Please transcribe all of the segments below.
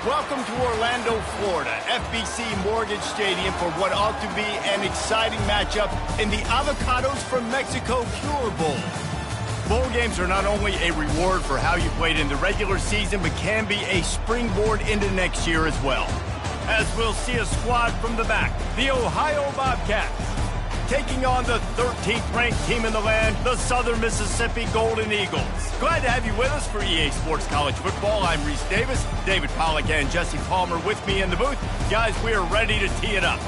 Welcome to Orlando, Florida, FBC Mortgage Stadium for what ought to be an exciting matchup in the Avocados from Mexico Cure Bowl. Bowl games are not only a reward for how you played in the regular season, but can be a springboard into next year as well. As we'll see a squad from the back, the Ohio Bobcats, taking on the 13th ranked team in the land, the Southern Mississippi Golden Eagles. Glad to have you with us for EA Sports College Football. I'm Reese Davis, David Pollack and Jesse Palmer with me in the booth. Guys, we are ready to tee it up.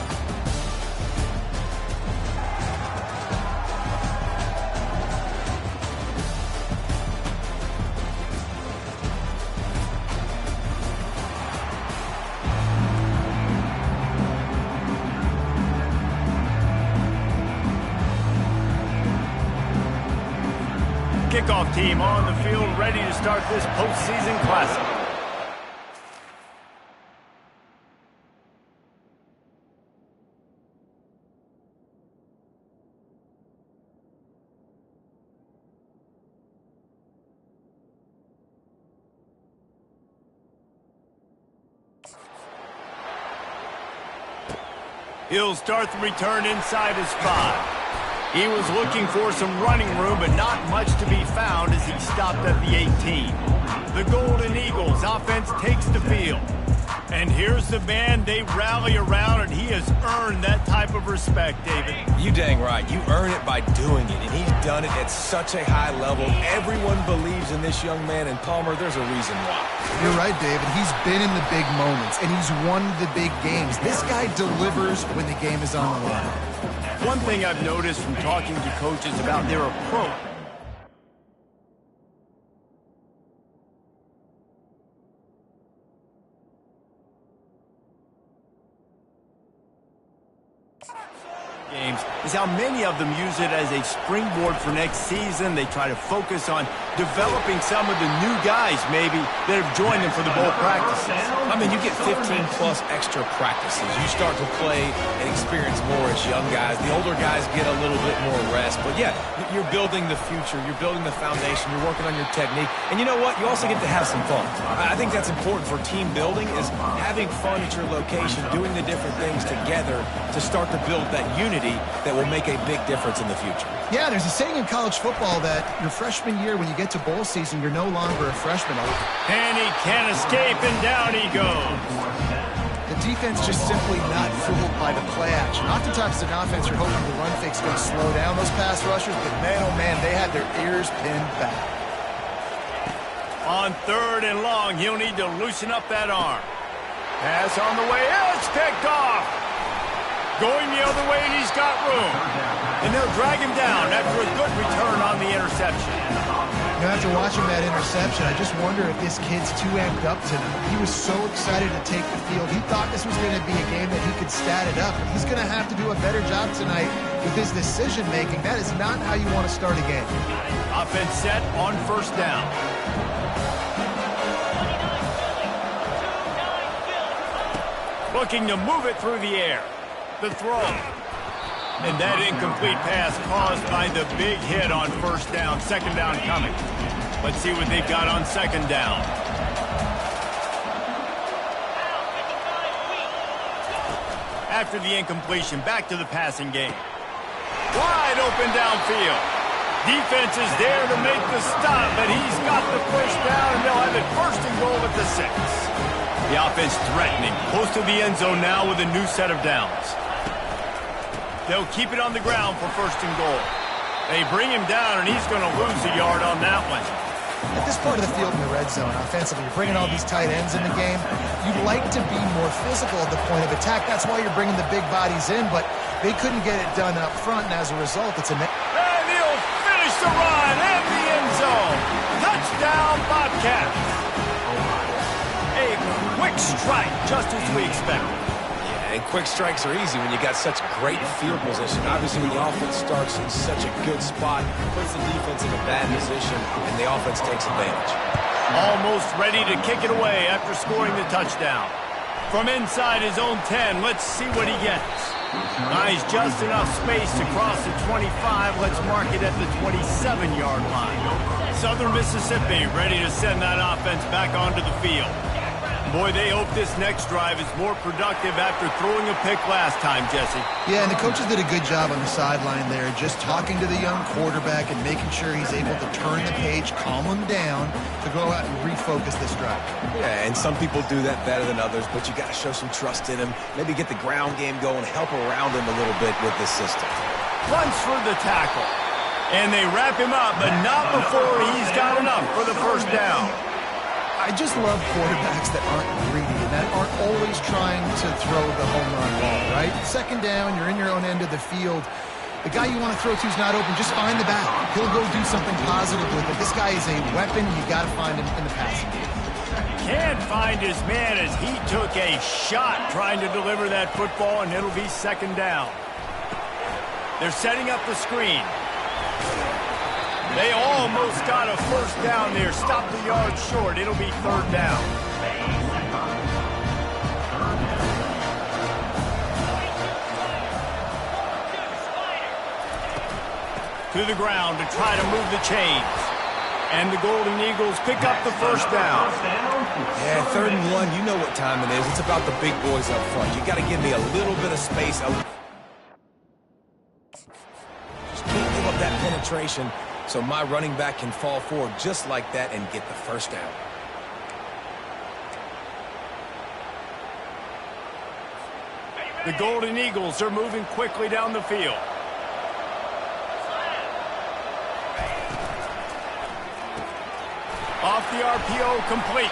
Kickoff team on the field, ready to start this postseason classic. He'll start the return inside his 5. He was looking for some running room, but not much to be found as he stopped at the 18. The Golden Eagles offense takes the field. And here's the man they rally around, and he has earned that type of respect, David. You dang right. You earn it by doing it, and he's done it at such a high level. Everyone believes in this young man, and Palmer, there's a reason why. You're right, David. He's been in the big moments, and he's won the big games. This guy delivers when the game is on the line. One thing I've noticed from talking to coaches about their approach, games is how many of them use it as a springboard for next season. They try to focus on developing some of the new guys maybe that have joined them for the bowl practices. I mean, you get 15-plus extra practices. You start to play and experience more as young guys. The older guys get a little bit more rest. But, yeah, you're building the future. You're building the foundation. You're working on your technique. And you know what? You also get to have some fun. I think that's important for team building is having fun at your location, doing the different things together to start to build that unity that will make a big difference in the future. Yeah, there's a saying in college football that your freshman year, when you get to bowl season, you're no longer a freshman. And he can't escape, and down he goes. The defense just simply not fooled by the play action. Oftentimes, as an offense, you're hoping the run fake's going to slow down those pass rushers, but man, oh man, they had their ears pinned back. On 3rd and long, he'll need to loosen up that arm. Pass on the way, it's picked off. Going the other way, and he's got room. And they'll drag him down after a good return on the interception. You know, after watching that interception, I just wonder if this kid's too amped up tonight. He was so excited to take the field. He thought this was going to be a game that he could stat it up. He's going to have to do a better job tonight with his decision-making. That is not how you want to start a game. Offense set on 1st down. Looking to move it through the air. The throw. And that incomplete pass caused by the big hit on 1st down. 2nd down coming. Let's see what they've got on 2nd down. After the incompletion, back to the passing game. Wide open downfield. Defense is there to make the stop, but he's got the 1st down, and they'll have it 1st and goal at the 6. The offense threatening, close to the end zone now with a new set of downs. They'll keep it on the ground for 1st and goal. They bring him down, and he's going to lose a yard on that one. At this part of the field in the red zone, offensively, you're bringing all these tight ends in the game. You'd like to be more physical at the point of attack. That's why you're bringing the big bodies in, but they couldn't get it done up front, and as a result, it's a... And he'll finish the run in the end zone. Touchdown, Bobcats. A quick strike, just as we expected. And quick strikes are easy when you got such great field position. Obviously, when the offense starts in such a good spot, puts the defense in a bad position, and the offense takes advantage. Almost ready to kick it away after scoring the touchdown. From inside his own 10, let's see what he gets. Nice, just enough space to cross the 25. Let's mark it at the 27-yard line. Southern Mississippi ready to send that offense back onto the field. Boy, they hope this next drive is more productive after throwing a pick last time, Jesse. Yeah, and the coaches did a good job on the sideline there, just talking to the young quarterback and making sure he's able to turn the page, calm him down, to go out and refocus this drive. Yeah, and some people do that better than others, but you got to show some trust in him. Maybe get the ground game going, help around him a little bit with this system. Runs for the tackle. And they wrap him up, but not before he's got enough for the first down. I just love quarterbacks that aren't greedy and that aren't always trying to throw the home run ball, right? Second down, you're in your own end of the field. The guy you want to throw to is not open. Just find the back. He'll go do something positive with it. This guy is a weapon. You got to find him in the passing game. Can't find his man as he took a shot trying to deliver that football, and it'll be second down. They're setting up the screen. They almost got a first down there. Stop the yard short. It'll be third down. To the ground to try to move the chains. And the Golden Eagles pick up the first down. Yeah, 3rd and 1, you know what time it is. It's about the big boys up front. You got to give me a little bit of space. Just can't give up that penetration. So my running back can fall forward just like that and get the first down. The Golden Eagles are moving quickly down the field. Off the RPO, complete.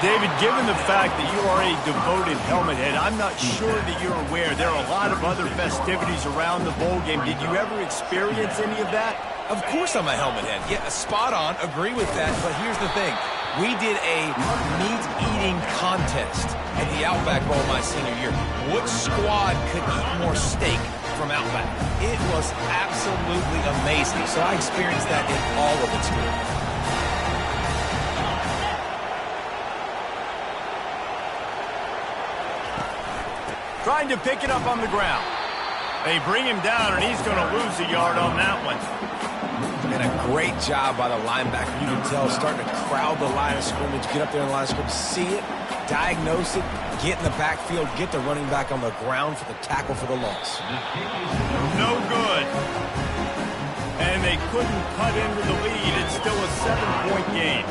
David, given the fact that you are a devoted helmet head, I'm not sure that you're aware there are a lot of other festivities around the bowl game. Did you ever experience any of that? Of course I'm a helmet head. Yeah, spot on. Agree with that. But here's the thing. We did a meat-eating contest at the Outback Bowl my senior year. Which squad could eat more steak from Outback? It was absolutely amazing. So I experienced that in all of its glory. Trying to pick it up on the ground. They bring him down, and he's going to lose a yard on that one. And a great job by the linebacker. You can tell starting to crowd the line of scrimmage, get up there in the line of scrimmage, see it, diagnose it, get in the backfield, get the running back on the ground for the tackle for the loss. No good. And they couldn't cut into the lead. It's still a 7-point game.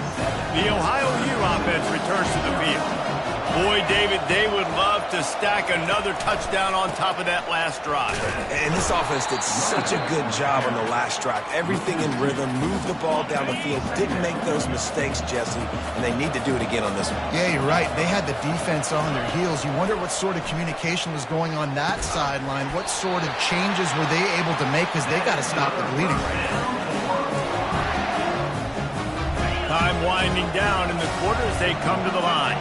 The Ohio U offense returns to the field. Boy, David, they would love to stack another touchdown on top of that last drive. And this offense did such a good job on the last drive. Everything in rhythm, moved the ball down the field, didn't make those mistakes, Jesse, and they need to do it again on this one. Yeah, you're right. They had the defense on their heels. You wonder what sort of communication was going on that sideline. What sort of changes were they able to make, because they got to stop the bleeding right now. Time winding down in the quarter as they come to the line.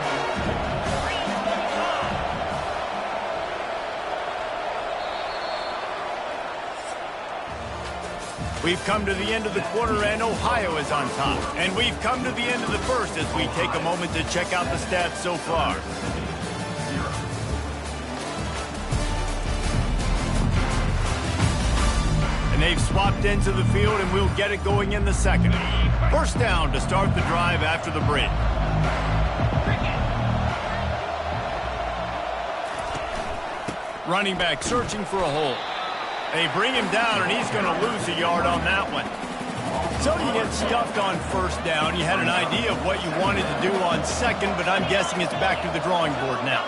We've come to the end of the quarter, and Ohio is on top. And we've come to the end of the first as we take a moment to check out the stats so far. And they've swapped into the field, and we'll get it going in the second. First down to start the drive after the break. Running back searching for a hole. They bring him down, and he's going to lose a yard on that one. So you get stuffed on first down. You had an idea of what you wanted to do on second, but I'm guessing it's back to the drawing board now.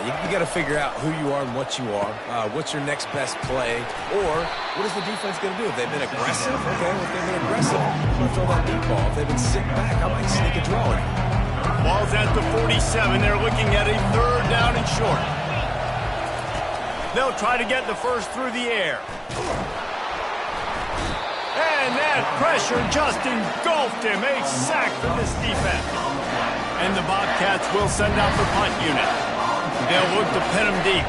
Yeah, you got to figure out who you are and what you are. What's your next best play? Or what is the defense going to do? If they've been aggressive, okay, if they've been aggressive, I'm going to throw that deep ball. If they've been sitting back, I might sneak a draw in. Ball's at the 47. They're looking at a third down and short. They'll try to get the first through the air. And that pressure just engulfed him. A sack for this defense. And the Bobcats will send out the punt unit. They'll look to pin him deep.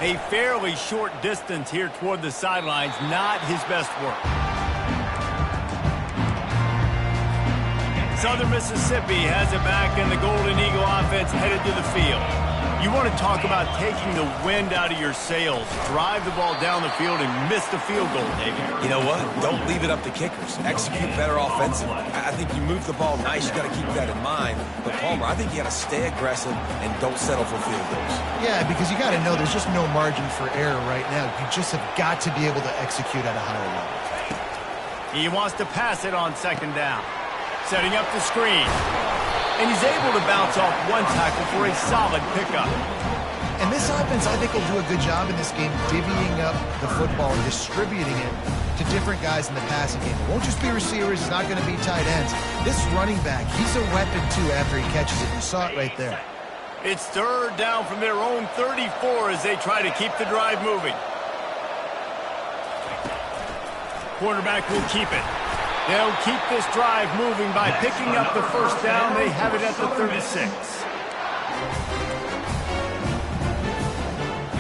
A fairly short distance here toward the sidelines. Not his best work. Southern Mississippi has it back, and the Golden Eagle offense headed to the field. You want to talk about taking the wind out of your sails. Drive the ball down the field and miss the field goal, David. You know what? Don't leave it up to kickers. Execute better offensively. I think you move the ball nice. You got to keep that in mind. But, Palmer, I think you got to stay aggressive and don't settle for field goals. Yeah, because you got to know there's just no margin for error right now. You just have got to be able to execute at a higher level. He wants to pass it on second down. Setting up the screen. And he's able to bounce off one tackle for a solid pickup. And this offense, I think, will do a good job in this game divvying up the football and distributing it to different guys in the passing game. It won't just be receivers. It's not going to be tight ends. This running back, he's a weapon, too, after he catches it. You saw it right there. It's third down from their own 34 as they try to keep the drive moving. Quarterback will keep it. They'll keep this drive moving by picking up the first down. They have it at the 36.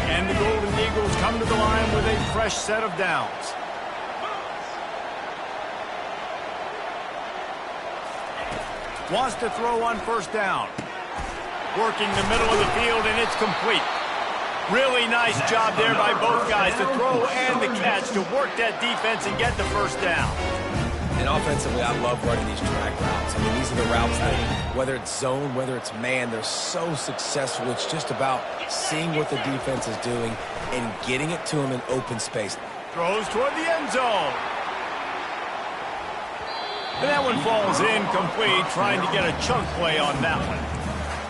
And the Golden Eagles come to the line with a fresh set of downs. Wants to throw on first down. Working the middle of the field, and it's complete. Really nice job there by both guys to throw and the catch to work that defense and get the first down. And offensively, I love running these drag routes. I mean, these are the routes that, whether it's zone, whether it's man, they're so successful. It's just about seeing what the defense is doing and getting it to them in open space. Throws toward the end zone. And that one falls incomplete, trying to get a chunk play on that one.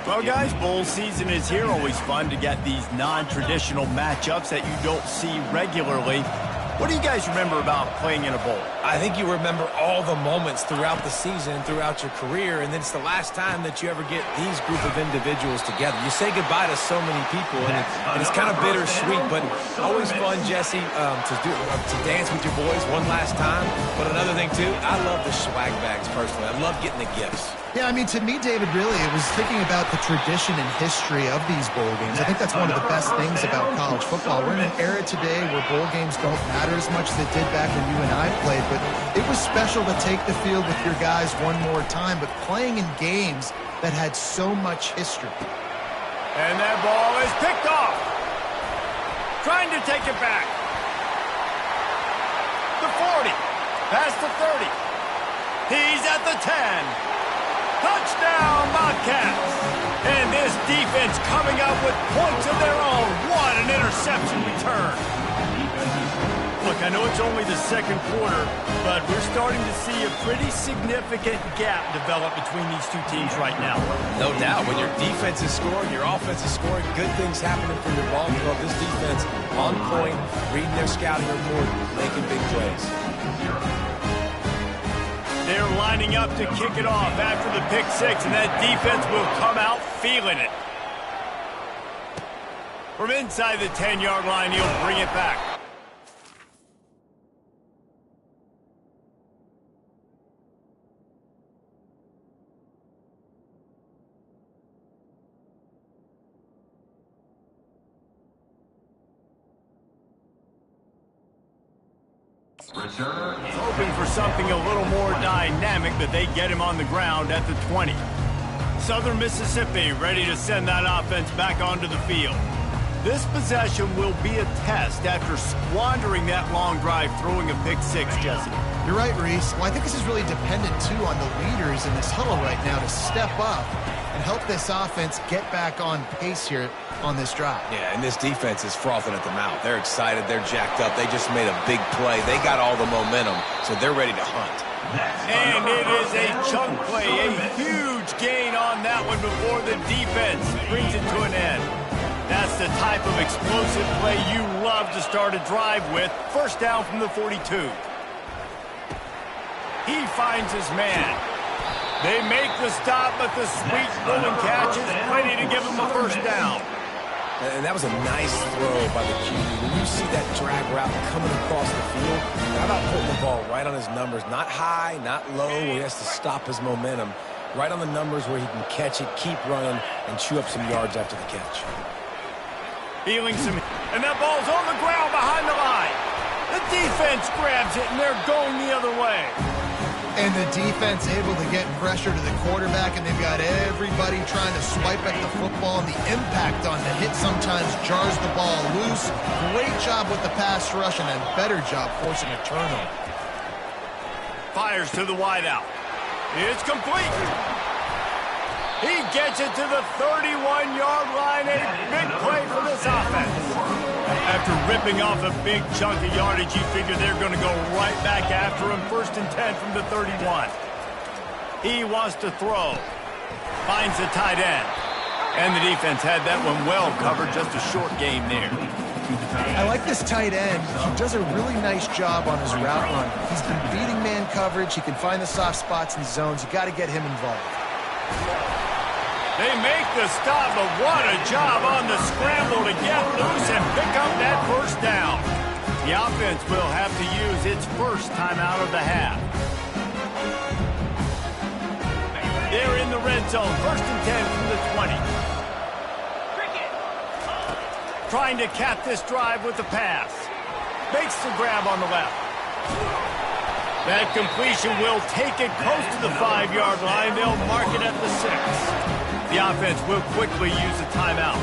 Well, guys, bowl season is here. Always fun to get these non-traditional matchups that you don't see regularly. What do you guys remember about playing in a bowl? I think you remember all the moments throughout the season, throughout your career, and then it's the last time that you ever get these group of individuals together. You say goodbye to so many people, and it's kind of bittersweet, but always fun, Jesse, to dance with your boys one last time. But another thing, too, I love the swag bags, personally. I love getting the gifts. Yeah, I mean, to me, David, really, it was thinking about the tradition and history of these bowl games. I think that's one of the best things about college football. We're in an era today where bowl games don't matter as much as they did back when you and I played, but it was special to take the field with your guys one more time, but playing in games that had so much history. And that ball is picked off. Trying to take it back. The 40. Past the 30. He's at the 10. Touchdown, Bobcats! And this defense coming up with points of their own. What an interception return. Look, I know it's only the second quarter, but we're starting to see a pretty significant gap develop between these two teams right now. No doubt. When your defense is scoring, your offense is scoring, good things happening for your ball club. This defense on point, reading their scouting report, making big plays. They're lining up to kick it off after the pick six, and that defense will come out feeling it. From inside the 10-yard line, he'll bring it back. Hoping for something a little more dynamic, but they get him on the ground at the 20. Southern Mississippi ready to send that offense back onto the field. This possession will be a test after squandering that long drive throwing a pick six, Jesse. You're right, Reese. Well, I think this is really dependent, too, on the leaders in this huddle right now to step up and help this offense get back on pace here on this drive. Yeah, and this defense is frothing at the mouth. They're excited. They're jacked up. They just made a big play. They got all the momentum, so they're ready to hunt. And it is a chunk play, a huge gain on that one before the defense brings it to an end. That's the type of explosive play you love to start a drive with. First down from the 42. He finds his man. They make the stop, but the sweet pulling catch is ready to give him a first down. And that was a nice throw by the QB. When you see that drag route coming across the field, how about putting the ball right on his numbers? Not high, not low, where he has to stop his momentum. Right on the numbers where he can catch it, keep running, and chew up some yards after the catch. Feeling some, and that ball's on the ground behind the line. The defense grabs it, and they're going the other way. And the defense able to get pressure to the quarterback, and they've got everybody trying to swipe at the football, and the impact on the hit sometimes jars the ball loose. Great job with the pass rush, and a better job forcing a turnover. Fires to the wideout. It's complete. He gets it to the 31-yard line. A big play for this offense. After ripping off a big chunk of yardage, you figure they're going to go right back after him. 1st and 10 from the 31. He wants to throw. Finds the tight end. And the defense had that one well covered. Just a short game there. I like this tight end. He does a really nice job on his route run. He's been beating man coverage. He can find the soft spots and zones. You got to get him involved. They make the stop, but what a job on the scramble to get loose and pick up that first down. The offense will have to use its first timeout of the half. They're in the red zone. 1st and 10 from the 20. Trying to cap this drive with the pass. Makes the grab on the left. That completion will take it close to the 5-yard line. They'll mark it at the 6. The offense will quickly use a timeout.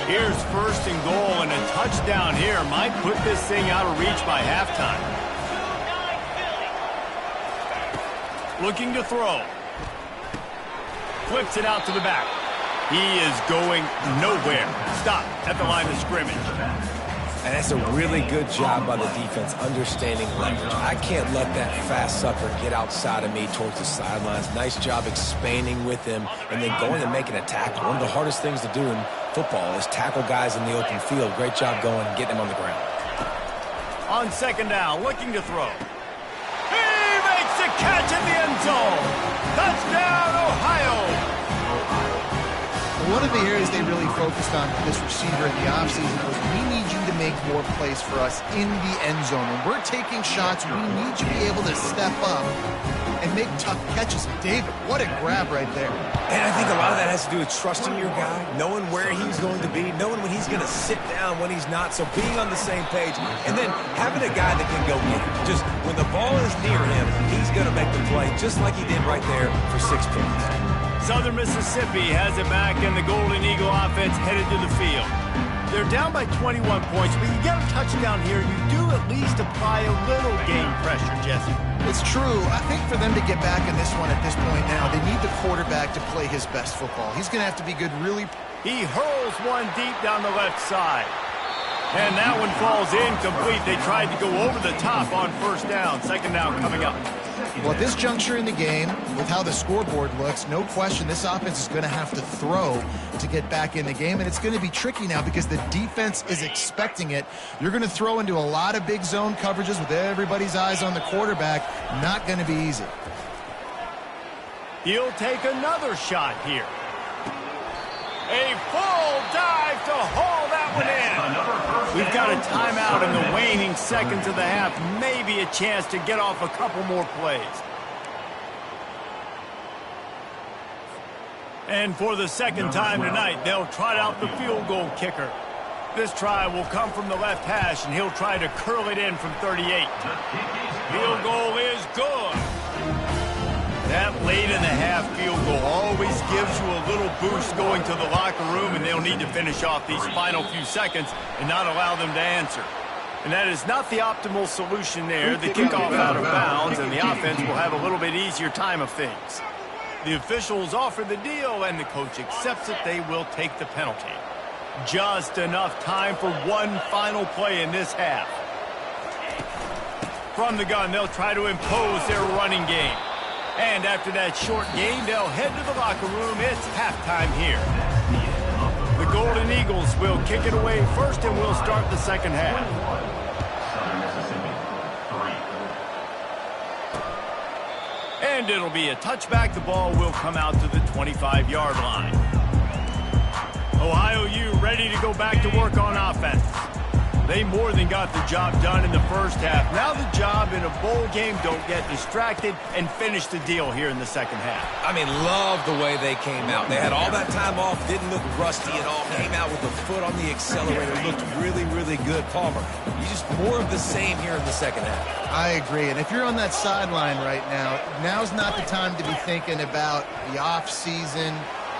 Here's 1st and goal, and a touchdown here might put this thing out of reach by halftime. Looking to throw. Flips it out to the back. He is going nowhere. Stop at the line of scrimmage. And that's a really good job by the defense understanding leverage. I can't let that fast sucker get outside of me towards the sidelines. Nice job expanding with him and then going and making a tackle. One of the hardest things to do in football is tackle guys in the open field. Great job going and getting them on the ground. On 2nd down, looking to throw. He makes the catch in the end zone. Touchdown, Ohio. One of the areas they really focused on for this receiver in the offseason was we need you to make more plays for us in the end zone. When we're taking shots, we need you to be able to step up and make tough catches. David, what a grab right there. And I think a lot of that has to do with trusting your guy, knowing where he's going to be, knowing when he's going to sit down, when he's not, so being on the same page, and then having a guy that can go get it. Just when the ball is near him, he's going to make the play, just like he did right there for 6 points. Southern Mississippi has it back, and the Golden Eagle offense headed to the field. They're down by 21 points, but you get a touchdown here, you do at least apply a little game pressure, Jesse. It's true. I think for them to get back in this one at this point now, they need the quarterback to play his best football. He's going to have to be good really. He hurls one deep down the left side. And that one falls incomplete. They tried to go over the top on 1st down. 2nd down coming up. Well, at this juncture in the game, with how the scoreboard looks, no question this offense is going to have to throw to get back in the game, and it's going to be tricky now because the defense is expecting it. You're going to throw into a lot of big zone coverages with everybody's eyes on the quarterback. Not going to be easy. He'll take another shot here. A full dive to haul that one in. We've got a timeout in the waning seconds of the half. Maybe a chance to get off a couple more plays. And for the 2nd time tonight, they'll trot out the field goal kicker. This try will come from the left hash, and he'll try to curl it in from 38. Field goal is good. That late in the half field goal always gives you a little boost going to the locker room, and they'll need to finish off these final few seconds and not allow them to answer. And that is not the optimal solution there. The kickoff out of bounds, and the offense will have a little bit easier time of things. The officials offer the deal, and the coach accepts it. They will take the penalty. Just enough time for one final play in this half. From the gun, they'll try to impose their running game. And after that short game, they'll head to the locker room. It's halftime here. The Golden Eagles will kick it away first, and we'll start the 2nd half. And it'll be a touchback. The ball will come out to the 25-yard line. Ohio U ready to go back to work on offense. They more than got the job done in the first half. Now the job in a bowl game, don't get distracted and finish the deal here in the second half. I mean, love the way they came out. They had all that time off, didn't look rusty at all, came out with the foot on the accelerator, looked really, really good. Palmer, you just more of the same here in the second half. I agree, and if you're on that sideline right now, now's not the time to be thinking about the off-season,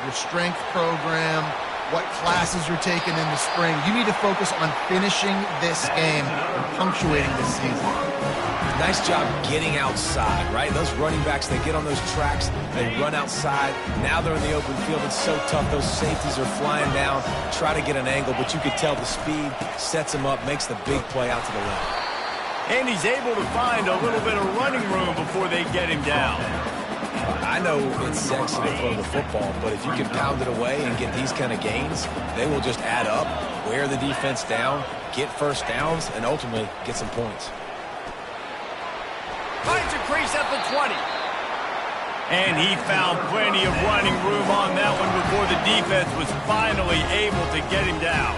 your strength program, what classes you're taking in the spring. You need to focus on finishing this game and punctuating this season. Nice job getting outside, right? Those running backs, they get on those tracks, they run outside. Now they're in the open field. It's so tough. Those safeties are flying down, try to get an angle, but you could tell the speed sets him up, makes the big play out to the left. And he's able to find a little bit of running room before they get him down. I know it's sexy to throw the football, but if you can pound it away and get these kind of gains, they will just add up, wear the defense down, get first downs, and ultimately get some points. Finds a crease at the 20. And he found plenty of running room on that one before the defense was finally able to get him down.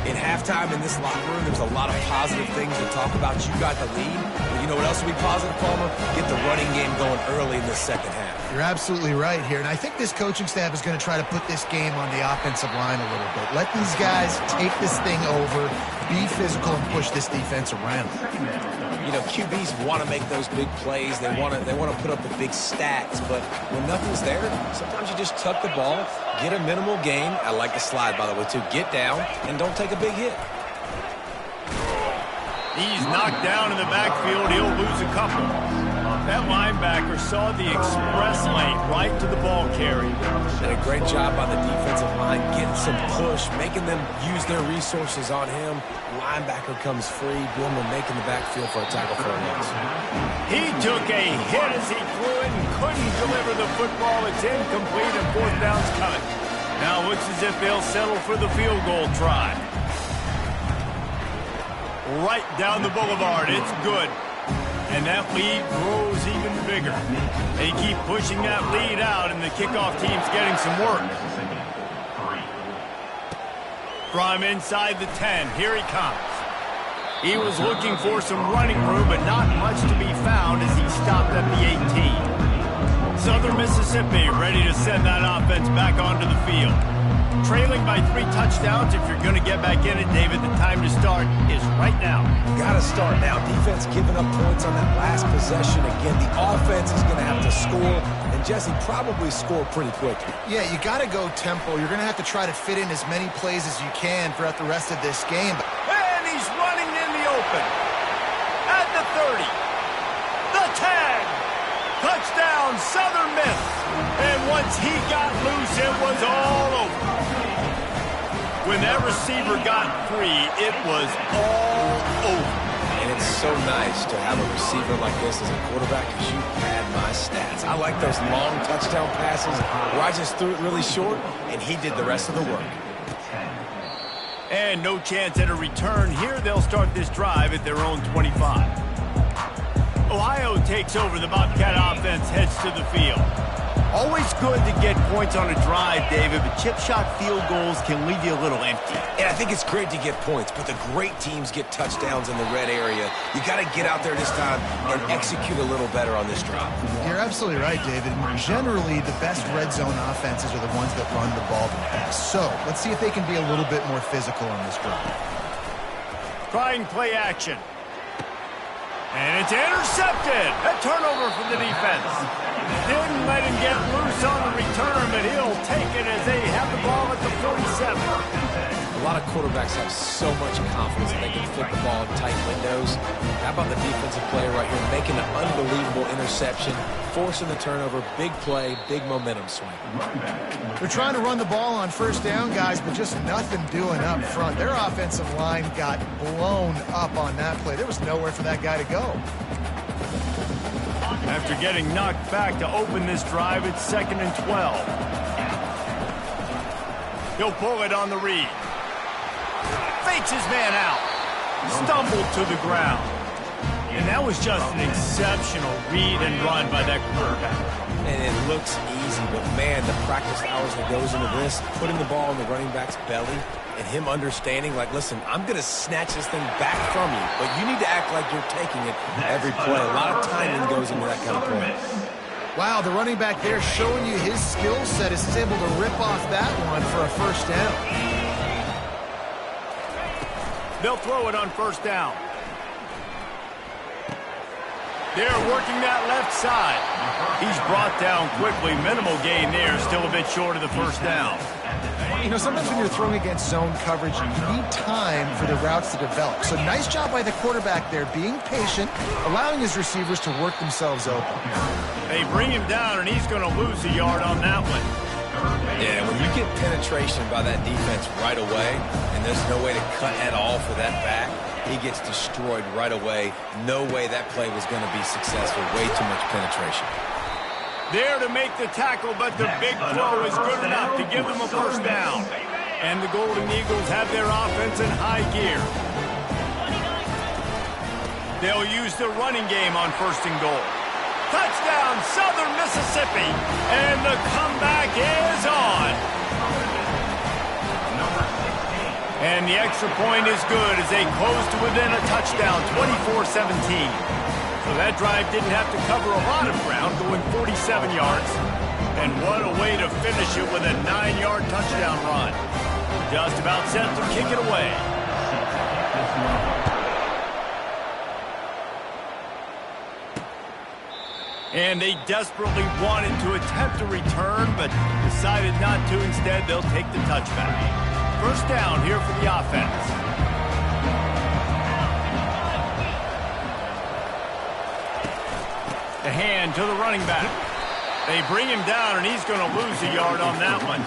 In halftime in this locker room, there's a lot of positive things to talk about. You got the lead. But you know what else will be positive, Palmer? Get the running game going early in the second half. You're absolutely right here, and I think this coaching staff is going to try to put this game on the offensive line a little bit. Let these guys take this thing over, be physical, and push this defense around. You know, QBs want to make those big plays. They want to put up the big stats, but when nothing's there, sometimes you just tuck the ball, get a minimal gain. I like the slide, by the way, too. Get down and don't take a big hit. He's knocked down in the backfield. He'll lose a couple. That linebacker saw the express lane right to the ball carrier. Did a great job by the defensive line, getting some push, making them use their resources on him. Linebacker comes free, Boomer making the backfield for a tackle for a loss. He took a hit as he threw it and couldn't deliver the football. It's incomplete and fourth down's coming. Now it looks as if they'll settle for the field goal try. Right down the boulevard. It's good. And that lead grows even bigger. They keep pushing that lead out, and the kickoff team's getting some work. From inside the 10, here he comes. He was looking for some running room, but not much to be found as he stopped at the 18. Southern Mississippi ready to send that offense back onto the field. Trailing by 3 touchdowns. If you're going to get back in it, David, the time to start is right now. Got to start now. Defense giving up points on that last possession. Again, the offense is going to have to score, and Jesse probably score pretty quickly. Yeah, you got to go tempo. You're going to have to try to fit in as many plays as you can throughout the rest of this game. And he's running in the open. At the 30. The 10. Touchdown, Southern Miss. And once he got loose, it was all over. When that receiver got free, it was all over. And it's so nice to have a receiver like this as a quarterback because you pad my stats. I like those long touchdown passes where I just threw it really short, and he did the rest of the work. And no chance at a return here. They'll start this drive at their own 25. Ohio takes over. The Bobcat offense heads to the field. Always good to get points on a drive, David, but chip shot field goals can leave you a little empty. And I think it's great to get points, but the great teams get touchdowns in the red area. You got to get out there this time and execute a little better on this drive. You're absolutely right, David. Generally, the best red zone offenses are the ones that run the ball the best. So let's see if they can be a little bit more physical on this drive. Trying play action. And it's intercepted. A turnover from the defense. Didn't let him get loose on the return, but he'll take it as they have the ball at the 47. A lot of quarterbacks have so much confidence that they can fit the ball in tight windows. How about the defensive player right here making an unbelievable interception, forcing the turnover, big play, big momentum swing. They're trying to run the ball on first down, guys, but just nothing doing up front. Their offensive line got blown up on that play. There was nowhere for that guy to go. After getting knocked back to open this drive, it's 2nd and 12. He'll pull it on the read. Fakes his man out. Stumbled to the ground. And that was just an exceptional read and run by that quarterback. And it looks easy, but man, the practice hours that goes into this, putting the ball in the running back's belly, and him understanding, like, listen, I'm going to snatch this thing back from you, but you need to act like you're taking it every play. A lot of timing goes into that kind of play. Wow, the running back there showing you his skill set is able to rip off that one for a first down. They'll throw it on first down. They're working that left side. He's brought down quickly. Minimal gain there, still a bit short of the first down. You know, sometimes when you're throwing against zone coverage, you need time for the routes to develop. So nice job by the quarterback there, being patient, allowing his receivers to work themselves open. They bring him down, and he's going to lose a yard on that one. Yeah, when you get penetration by that defense right away, and there's no way to cut at all for that back, he gets destroyed right away. No way that play was going to be successful. Way too much penetration. There to make the tackle, but the big throw is good enough to give them a first down. And the Golden Eagles have their offense in high gear. They'll use the running game on first and goal. Touchdown, Southern Mississippi. And the comeback is on. And the extra point is good as they close to within a touchdown, 24-17. So that drive didn't have to cover a lot of ground, going 47 yards. And what a way to finish it with a 9-yard touchdown run. Just about set to kick it away. And they desperately wanted to attempt a return, but decided not to. Instead, they'll take the touchback. First down here for the offense. The hand to the running back. They bring him down, and he's going to lose a yard on that one.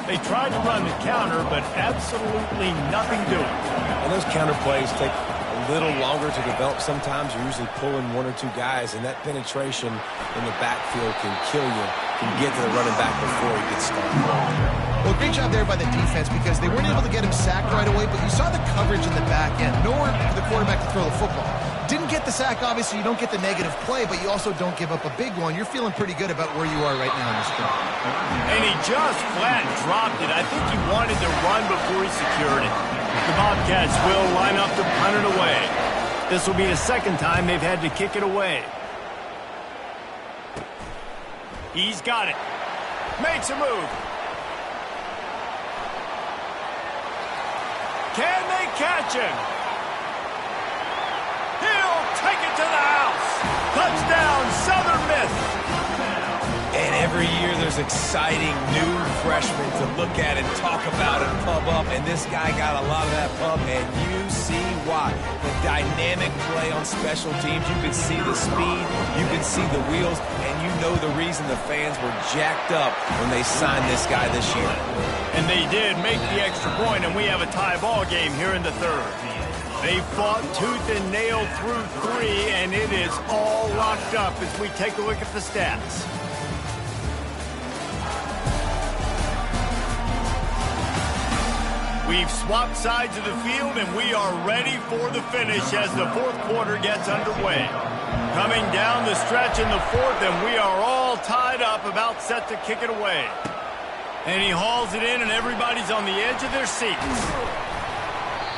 They tried to run the counter, but absolutely nothing doing. And those counter plays take a little longer to develop sometimes. You're usually pulling one or two guys, and that penetration in the backfield can kill you, can get to the running back before he gets started. Well, great job there by the defense because they weren't able to get him sacked right away, but you saw the coverage in the back end. Nowhere for the quarterback to throw the football. Didn't get the sack, obviously. You don't get the negative play, but you also don't give up a big one. You're feeling pretty good about where you are right now in this game. And he just flat dropped it. I think he wanted to run before he secured it. The Bobcats will line up to punt it away. This will be the second time they've had to kick it away. He's got it. Makes a move. Can they catch him? He'll take it to the house. Touchdown, Southern Miss. And every year there's exciting new freshmen to look at and talk about and pub up. And this guy got a lot of that pub, and you see why. The dynamic play on special teams. You can see the speed. You can see the wheels. And you know the reason the fans were jacked up when they signed this guy this year. And they did make the extra point, and we have a tie ball game here in the third. They fought tooth and nail through 3, and it is all locked up as we take a look at the stats. We've swapped sides of the field, and we are ready for the finish as the fourth quarter gets underway. Coming down the stretch in the fourth, and we are all tied up, about set to kick it away. And he hauls it in, and everybody's on the edge of their seats.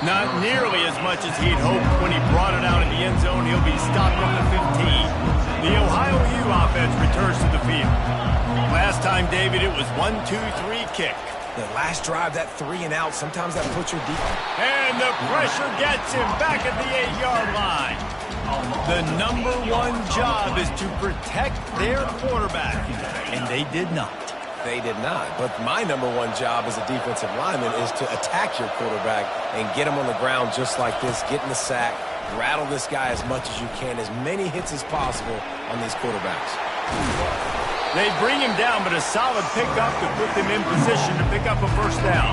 Not nearly as much as he'd hoped when he brought it out in the end zone. He'll be stopped at the 15. The Ohio U offense returns to the field. Last time, David, it was 1-2-3 kick. The last drive, that 3 and out, sometimes that puts your defense. And the pressure gets him back at the 8-yard line. The number one job is to protect their quarterback, and they did not. They did not. But my number one job as a defensive lineman is to attack your quarterback and get him on the ground just like this, get in the sack, rattle this guy as much as you can, as many hits as possible on these quarterbacks. They bring him down, but a solid pickup to put them in position to pick up a first down.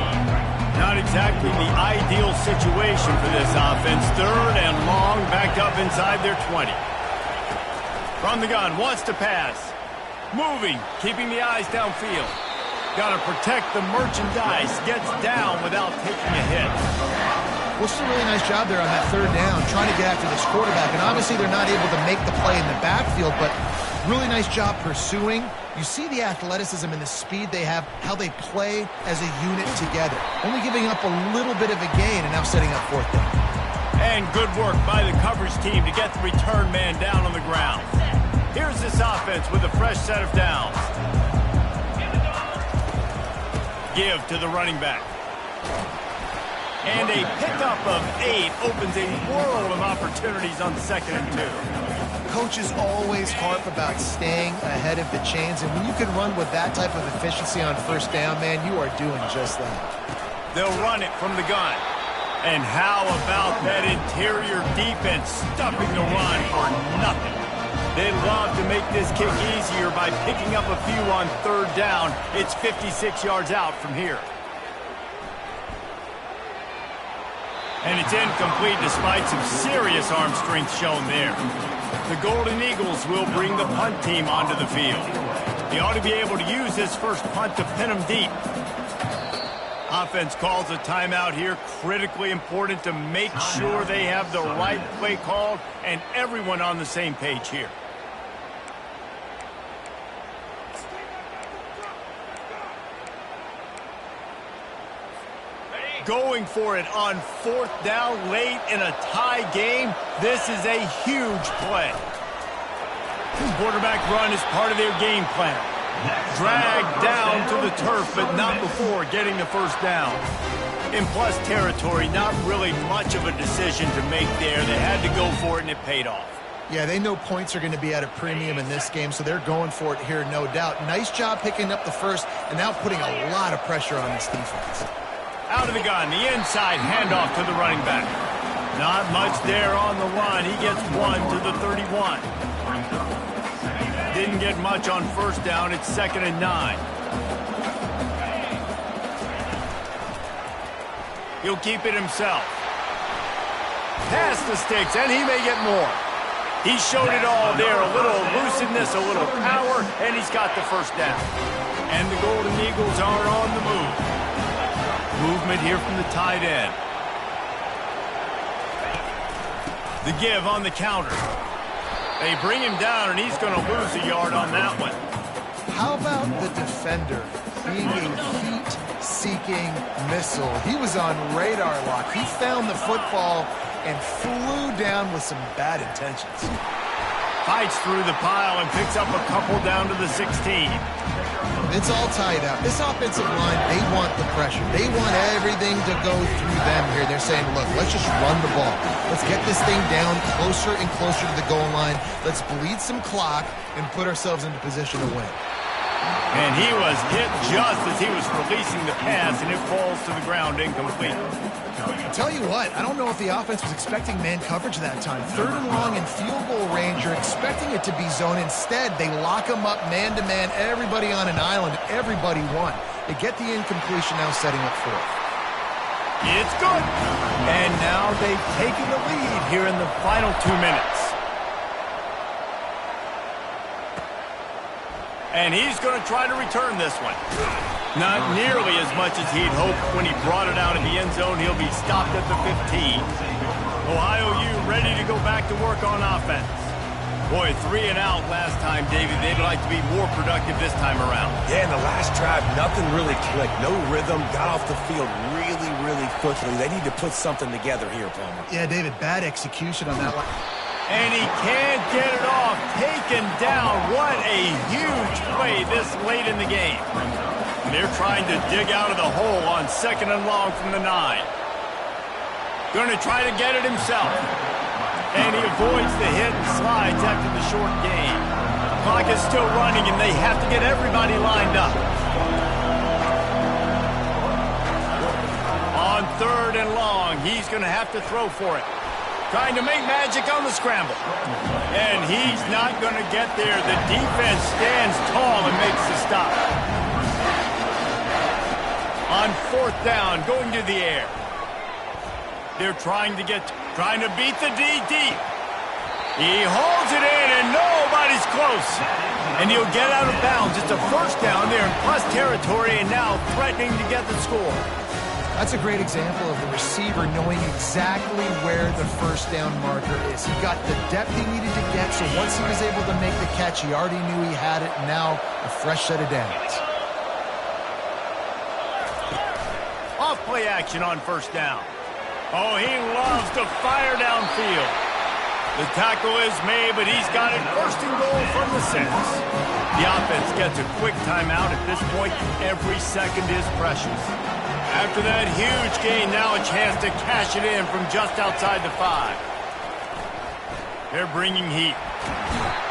Not exactly the ideal situation for this offense. Third and long, backed up inside their 20. From the gun, wants to pass. Moving, keeping the eyes downfield. Got to protect the merchandise. Gets down without taking a hit. Well, it's a really nice job there on that third down, trying to get after this quarterback. And obviously they're not able to make the play in the backfield, but Really nice job pursuing. You see the athleticism and the speed they have, how they play as a unit together. Only giving up a little bit of a gain and now setting up fourth down. And good work by the coverage team to get the return man down on the ground. Here's this offense with a fresh set of downs. Give to the running back. And a pickup of 8 opens a world of opportunities on 2nd and 2. Coaches always harp about staying ahead of the chains, and when you can run with that type of efficiency on first down, man, you are doing just that. They'll run it from the gun. And how about that interior defense stuffing the run for nothing? They love to make this kick easier by picking up a few on 3rd down. It's 56 yards out from here. And it's incomplete despite some serious arm strength shown there. The Golden Eagles will bring the punt team onto the field. They ought to be able to use this first punt to pin them deep. Offense calls a timeout here. Critically important to make sure they have the right play called and everyone on the same page here. Going for it on 4th down late in a tie game. This is a huge play. Quarterback run is part of their game plan. Dragged down to the turf, but not before getting the first down. In plus territory, not really much of a decision to make there. They had to go for it, and it paid off. Yeah, they know points are going to be at a premium in this game, so they're going for it here, no doubt. Nice job picking up the first, and now putting a lot of pressure on this defense. Out of the gun, the inside handoff to the running back. Not much there on the run. He gets 1 to the 31. Didn't get much on first down. It's 2nd and 9. He'll keep it himself. Past the sticks, and he may get more. He showed it all there. A little elusiveness, a little power, and he's got the first down. And the Golden Eagles are on the move. Movement here from the tight end. The give on the counter. They bring him down, and he's going to lose a yard on that one. How about the defender being a heat-seeking missile? He was on radar lock. He found the football and flew down with some bad intentions. Fights through the pile and picks up a couple down to the 16. It's all tied up. This offensive line, they want the pressure. They want everything to go through them here. They're saying, look, let's just run the ball. Let's get this thing down closer and closer to the goal line. Let's bleed some clock and put ourselves into position to win. And he was hit just as he was releasing the pass, and it falls to the ground incomplete. I'll tell you what, I don't know if the offense was expecting man coverage that time. 3rd and long in field goal range, you're expecting it to be zone. Instead, they lock them up man-to-man, everybody on an island, everybody won. They get the incompletion, now setting up 4th. It's good. And now they've taken the lead here in the final 2 minutes. And he's going to try to return this one. Not nearly as much as he'd hoped when he brought it out in the end zone. He'll be stopped at the 15. Ohio U ready to go back to work on offense. Boy, 3 and out last time, David. They'd like to be more productive this time around. Yeah, in the last drive, nothing really clicked. No rhythm. Got off the field really, really quickly. They need to put something together here, Palmer. Yeah, David, bad execution on that one. And he can't get it off. Taken down. What a huge play this late in the game. And they're trying to dig out of the hole on 2nd and long from the 9. Going to try to get it himself. And he avoids the hit and slides after the short gain. Clock is still running, and they have to get everybody lined up. On 3rd and long, he's going to have to throw for it. Trying to make magic on the scramble. And he's not going to get there. The defense stands tall and makes the stop. On 4th down, going to the air. They're trying to beat the D deep. He holds it in, and nobody's close. And he'll get out of bounds. It's a first down there in plus territory, and now threatening to get the score. That's a great example of the receiver knowing exactly where the first down marker is. He got the depth he needed to get, so once he was able to make the catch, he already knew he had it, and now a fresh set of downs. Off play action on first down. Oh, he loves to fire downfield. The tackle is made, but he's got it first and goal from the 6. The offense gets a quick timeout. At this point, every second is precious. After that huge gain, now a chance to cash it in from just outside the 5. They're bringing heat.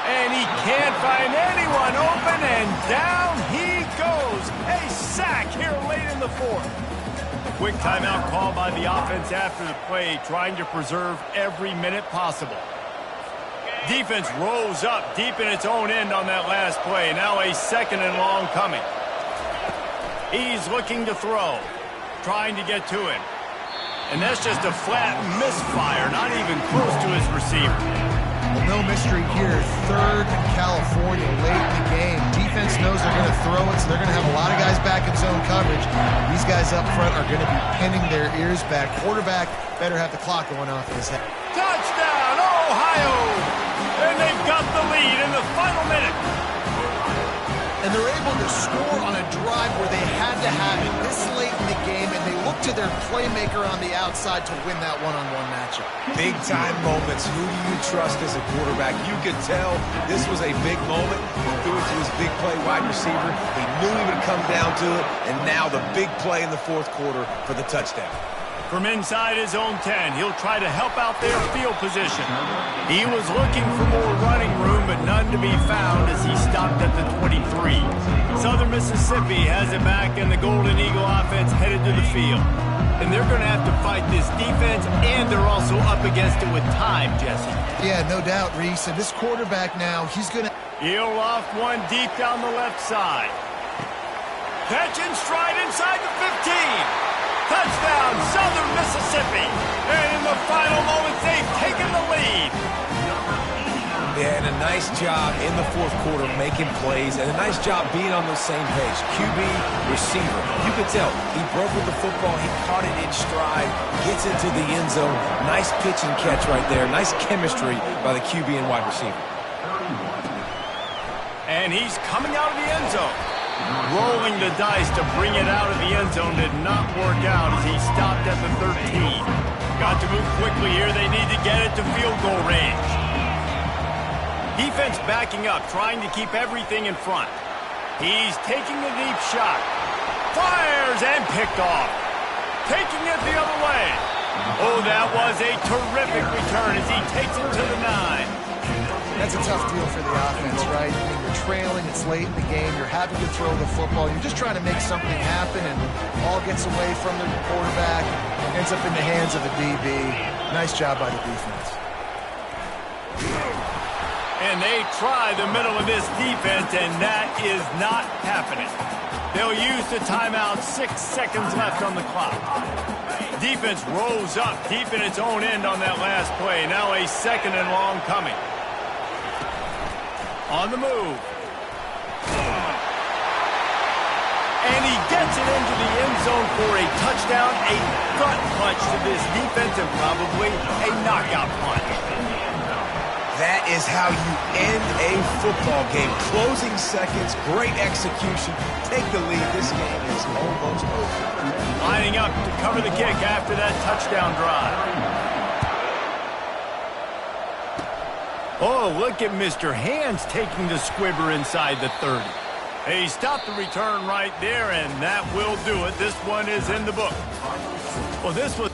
And he can't find anyone open, and down he goes. A sack here late in the 4th. Quick timeout call by the offense after the play, trying to preserve every minute possible. Defense rolls up deep in its own end on that last play. Now a 2nd and long coming. He's looking to throw, trying to get to him. And that's just a flat misfire, not even close to his receiver. Well, no mystery here. 3rd and California late in the game. Defense knows they're going to throw it, so they're going to have a lot of guys back in zone coverage. These guys up front are going to be pinning their ears back. Quarterback better have the clock going off in his head. Touchdown, Ohio! And they've got the lead in the final minute. And they're able to score on a drive where they had to have it this late in the game, and they look to their playmaker on the outside to win that one-on-one matchup. Big-time moments. Who do you trust as a quarterback? You could tell this was a big moment. He threw it to his big play wide receiver. He knew he would come down to it, and now the big play in the 4th quarter for the touchdown. From inside his own 10, he'll try to help out their field position. He was looking for more running room, but none to be found as he stopped at the 23. Southern Mississippi has it back, and the Golden Eagle offense headed to the field. And they're going to have to fight this defense, and they're also up against it with time, Jesse. Yeah, no doubt, Reese. And this quarterback now, he's going to... He'll loft one deep down the left side. Catch and stride inside the 15. Touchdown, Southern Mississippi. And in the final moments, they've taken the lead. Yeah, and a nice job in the 4th quarter making plays, and a nice job being on the same page. QB, receiver. You could tell he broke with the football. He caught it in stride, gets into the end zone. Nice pitch and catch right there. Nice chemistry by the QB and wide receiver. And he's coming out of the end zone. Rolling the dice to bring it out of the end zone did not work out as he stopped at the 13. Got to move quickly here. They need to get it to field goal range. Defense backing up, trying to keep everything in front. He's taking a deep shot. Fires and picked off. Taking it the other way. Oh, that was a terrific return as he takes it to the 9. That's a tough deal for the offense, right? I mean, you're trailing, it's late in the game, you're having to throw the football, you're just trying to make something happen, and all gets away from the quarterback, ends up in the hands of the DB. Nice job by the defense. And they try the middle of this defense, and that is not happening. They'll use the timeout, 6 seconds left on the clock. Defense rolls up deep in its own end on that last play. Now a 2nd and long coming. On the move. And he gets it into the end zone for a touchdown, a gut punch to this defense, and probably a knockout punch. That is how you end a football game. Closing seconds, great execution. Take the lead. This game is almost over. Lining up to cover the kick after that touchdown drive. Oh, look at Mr. Hands taking the squibber inside the 30. He stopped the return right there, and that will do it. This one is in the book. Well, this was